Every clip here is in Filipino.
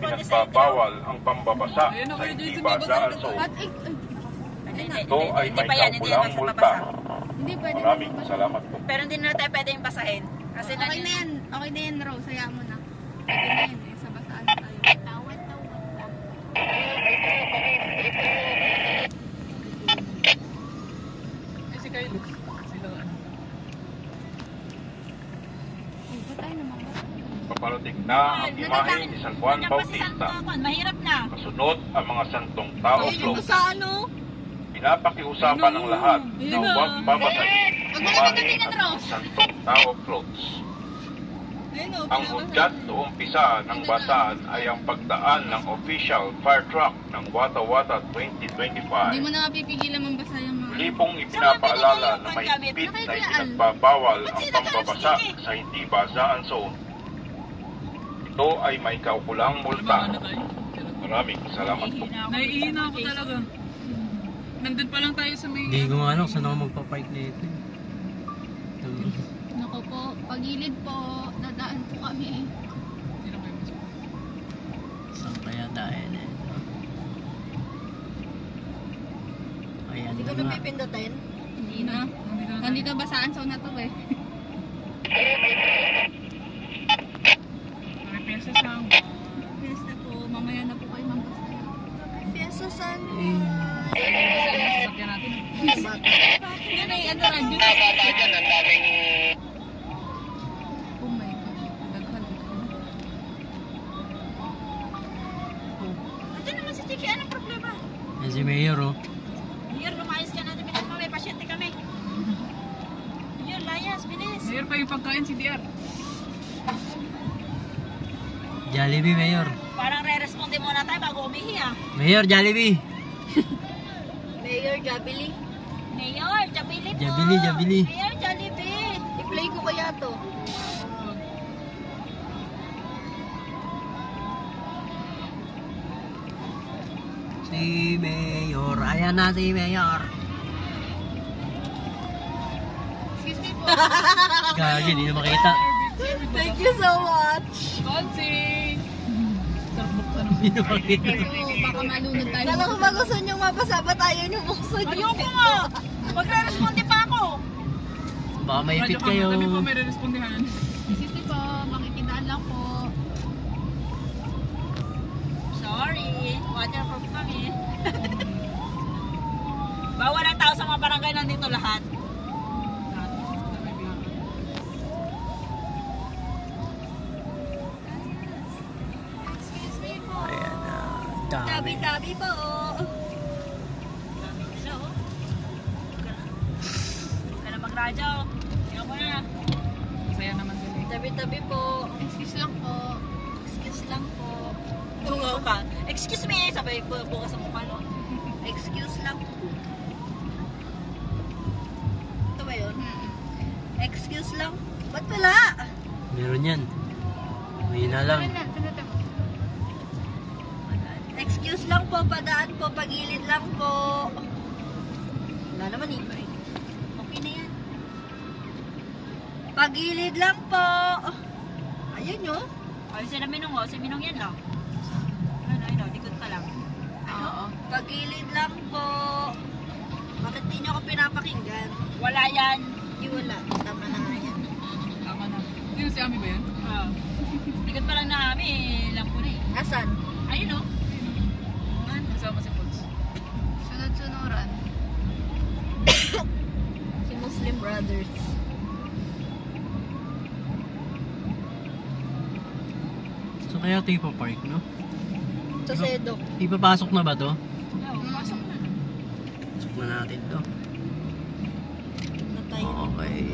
ipinagbabawal ang pambabasa sa hindi basaan zone. Ito ay may kaukulang multa. Maraming salamat po. Pero hindi na tayo pwedeng basahin. Kasi okay na yan, Rose. Hayaan mo na. Okay na yan eh. Sa basaan na tayo. Tawad lang. Kasi kayo, sila ano. Ba't tayo naman ba? Paparating na ang imahe ni San Juan Bautista. Mahirap na. Kasunod ang mga santong tao float. Sa ano? Pinapakiusapan ng lahat na huwag babasahin ang imahe at mga santong tao floats. Ang hudyat o umpisa ng basaan ay ang pagdaan ng official fire truck ng Wata Wata 2025. Hindi mo na mapipigilan mambasa yung mga... Muli pong ipinapaalala na may higpit na ipinagbabawal ang pambabasa sa hindi basaan zone. Ito ay may kaukulang multa. Maraming salamat po. Naiihina ako talaga. Nandun pa lang tayo sa may... Hindi ko nga alam saan ako magpapark na ito. Naku po, pagilid po. Dadaan po kami. Saan kaya tayo na ito? Ayan Hindi ko na nga. napipindutin. Hindi na. Nandito basaan zone na to eh. May peso sa ako. Yes na po. Mamaya na po kayo mambasa. Peso San Kasi yung sasakyan natin. Yan ay ano radyo. Oh my God. Daghan ito. Ito naman si Chiki, anong problema? Yan si Mayor oh. Mayor, lumayas ka natin. Bilis mo, may pasyente kami. Mayor, layas, bilis. Mayor pa yung pagkain si DR. Jollibee Mayor. Parang re-responde muna tayo bago umihi ah. Mayor Jollibee. Mayor, Jabili. Mayor, Jabili po. Jabili. Mayor, Jollibee. I-play ko kaya to. Si Mayor. Ayan na si Mayor. Excuse me po. Gagi, hindi na makita. Thank you so much. Konsing! Hindi na makita. So, baka malunod tayo. Kala ko ba gusto nyo mapasaba tayo yung bukso nyo? Ayoko nga. Magre-responde pa ako. Baka maipit kayo. Kami po may re-respondihan. Excuse me po. Makikidaan lang po. Sorry. Waterproof kami. Bawal ang tao sa mga barangay, nandito lahat. Excuse me po. Ayan na. Dami. Tabi-tabi po. Hello? Huwag ka na magradyo. Tingnan mo na. Masaya naman sila. Tabi-tabi po. Excuse lang po. Excuse lang po. Tungaw ka. Excuse me. Sabay po bukas ang mukha, no? Excuse lang po. Ito ba yun? Excuse lang. Ba't wala? Meron yan. Mahina lang. Excuse lang po. Padaan po. Pagilid lang po. Wala naman eh. Okay na yan. Pagilid lang po. Ayun yun. Ay, sila Minong o. Si Minong yan lang. Ano, likod ka lang. Oo. Pagilid lang po. Bakit di nyo ako pinapakinggan? Wala yan. Di wala. Tama na nga yan. Tama na. Sino si Ami ba yan? Oo. Likod pa lang na kami. Lang po na eh. Asan? Ayun o. Kasama si Pods. Sunod-sunuran. Si Muslim Brothers. So kaya ito ipapark, no? Sa Sedok. Ipapasok na ba to? Oo, pasok na. Pasok na natin to. Na tayo. Okay.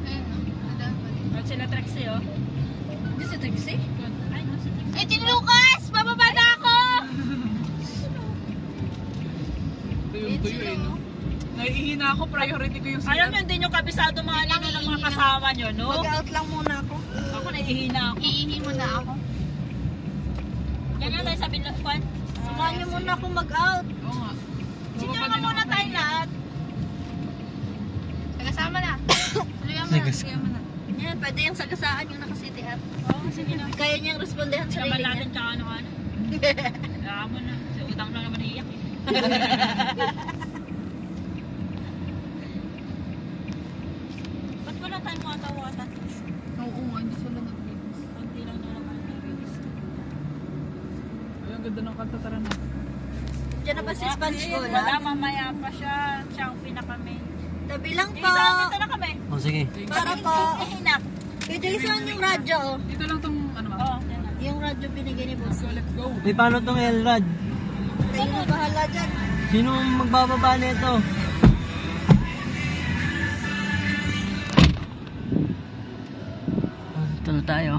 Ayun no. Nadaan pa din. At sila Trixie oh. Hindi si Trixie? Ay, no, si Trixie. Eh, Tin Lucas! Bababa na ako! Tuyo eh, no? Naiihina ako, priority ko yung sila. Alam nyo, hindi nyo kabisado mga alino ng mga kasama nyo, no? Mag-out lang muna ako. Ako naiihina ako. Iihi mo na ako. Yan nga tayo sabi na, Juan. Samahan niyo muna ako mag-out. Oo nga. Sinyo naman muna tayo lahat. Kasama na Sige mo na. Yan, pwede yung sagasaan yung naka-city app. Oo, sige na. Kaya niyang respondehan sa Naman sarili natin niya. tsaka ano-ano. Kaya mo na. Sa utang lang naman iiyak eh. Ba't wala tayong mga tawatan? Oo nga, hindi sila nag-release. Kunti lang na naman na-release. Ay, ang ganda ng kanta, tara na. Diyan na ba si Sponge ko Wala, na? mamaya pa siya. Siya ang pinaka-main. Tabi lang po. Isa, dito na kami. O sige. Para po. Hinak. Kay Jason yung radyo, oh. Dito lang tong, ano ba? Oo, yan na. Yung radyo binigay ni Boss. So, let's go. May paano tong Elrad? Kayo na bahala dyan. Sino magbababa nito? Ito na tayo.